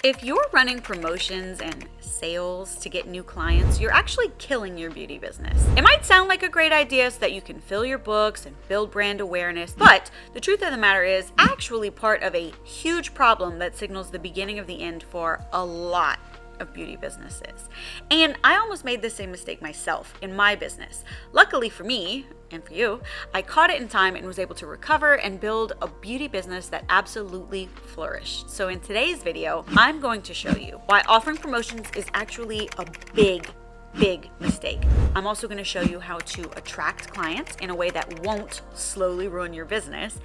If you're running promotions and sales to get new clients, you're actually killing your beauty business. It might sound like a great idea so that you can fill your books and build brand awareness, but the truth of the matter is actually part of a huge problem that signals the beginning of the end for a lot of beauty businesses. And I almost made the same mistake myself in my business. Luckily for me, and for you, I caught it in time and was able to recover and build a beauty business that absolutely flourished. So in today's video, I'm going to show you why offering promotions is actually a big mistake. I'm also going to show you how to attract clients in a way that won't slowly ruin your business.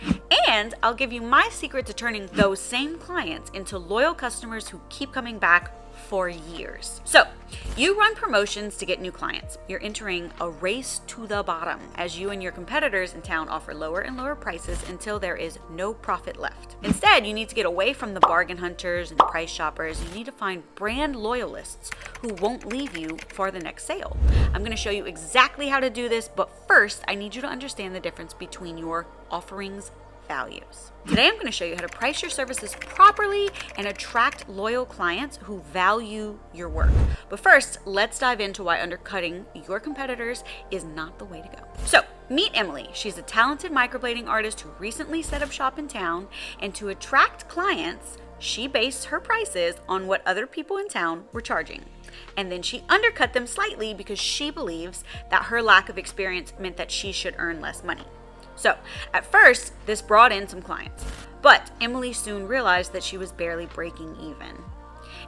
And I'll give you my secret to turning those same clients into loyal customers who keep coming back for years. So you run promotions to get new clients. You're entering a race to the bottom as you and your competitors in town offer lower and lower prices until there is no profit left. Instead, you need to get away from the bargain hunters and the price shoppers. You need to find brand loyalists who won't leave you for the next sale. I'm going to show you exactly how to do this, but first I need you to understand the difference between your offerings values. Today I'm going to show you how to price your services properly and attract loyal clients who value your work. But first, let's dive into why undercutting your competitors is not the way to go. So, meet Emily. She's a talented microblading artist who recently set up shop in town, and to attract clients, she based her prices on what other people in town were charging. And then she undercut them slightly because she believes that her lack of experience meant that she should earn less money. So, at first, this brought in some clients, but Emily soon realized that she was barely breaking even.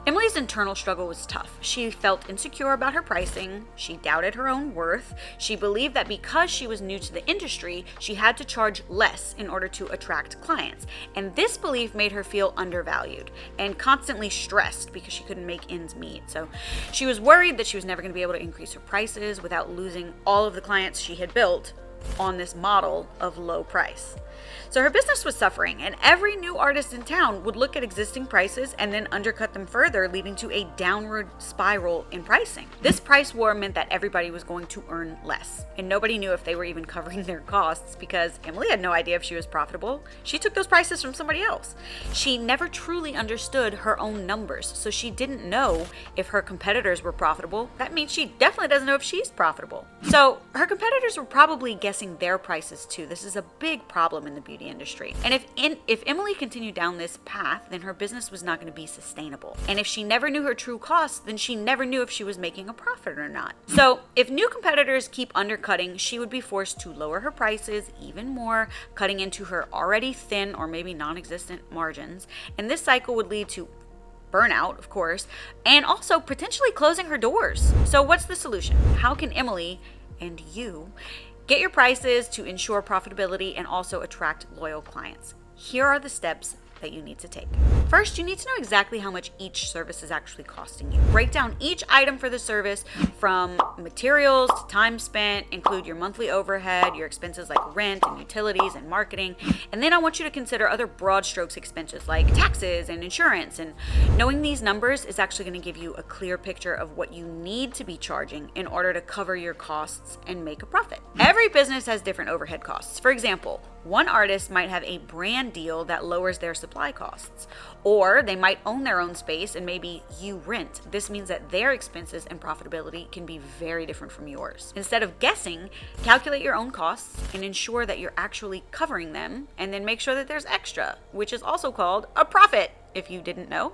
Emily's internal struggle was tough. She felt insecure about her pricing, she doubted her own worth, she believed that because she was new to the industry, she had to charge less in order to attract clients. And this belief made her feel undervalued and constantly stressed because she couldn't make ends meet. So she was worried that she was never going to be able to increase her prices without losing all of the clients she had built on this model of low price. So her business was suffering, and every new artist in town would look at existing prices and then undercut them further, leading to a downward spiral in pricing. This price war meant that everybody was going to earn less, and nobody knew if they were even covering their costs because Emily had no idea if she was profitable. She took those prices from somebody else. She never truly understood her own numbers, so she didn't know if her competitors were profitable. That means she definitely doesn't know if she's profitable. So her competitors were probably guessing their prices too. This is a big problem in the beauty industry. And if Emily continued down this path, then her business was not going to be sustainable. And if she never knew her true costs, then she never knew if she was making a profit or not. So if new competitors keep undercutting, she would be forced to lower her prices even more, cutting into her already thin or maybe non-existent margins. And this cycle would lead to burnout, of course, and also potentially closing her doors. So what's the solution? How can Emily and you get your prices to ensure profitability and also attract loyal clients? Here are the steps that you need to take. First, you need to know exactly how much each service is actually costing you. Break down each item for the service from materials to time spent, include your monthly overhead, your expenses like rent and utilities and marketing. And then I want you to consider other broad strokes expenses like taxes and insurance. And knowing these numbers is actually going to give you a clear picture of what you need to be charging in order to cover your costs and make a profit. Every business has different overhead costs. For example, one artist might have a brand deal that lowers their supply costs, or they might own their own space and maybe you rent. This means that their expenses and profitability can be very different from yours. Instead of guessing, calculate your own costs and ensure that you're actually covering them, and then make sure that there's extra, which is also called a profit, if you didn't know.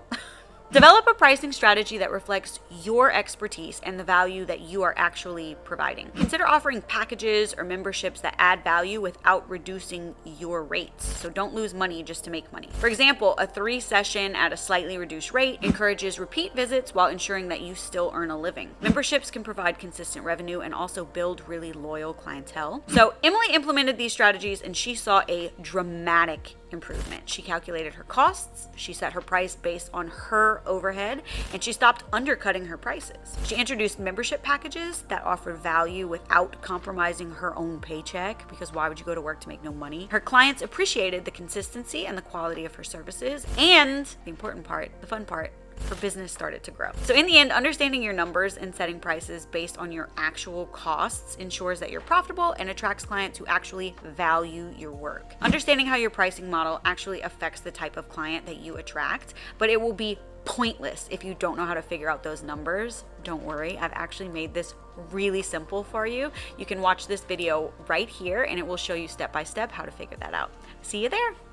Develop a pricing strategy that reflects your expertise and the value that you are actually providing. Consider offering packages or memberships that add value without reducing your rates. So don't lose money just to make money. For example, a 3-session at a slightly reduced rate encourages repeat visits while ensuring that you still earn a living. Memberships can provide consistent revenue and also build really loyal clientele. So Emily implemented these strategies and she saw a dramatic improvement. She calculated her costs, she set her price based on her overhead, and she stopped undercutting her prices. She introduced membership packages that offered value without compromising her own paycheck, because why would you go to work to make no money? Her clients appreciated the consistency and the quality of her services, and the important part, the fun part, her business started to grow. So in the end, understanding your numbers and setting prices based on your actual costs ensures that you're profitable and attracts clients who actually value your work. Understanding how your pricing model actually affects the type of client that you attract, but it will be pointless if you don't know how to figure out those numbers. Don't worry, I've actually made this really simple for you. You can watch this video right here and it will show you step by step how to figure that out. See you there.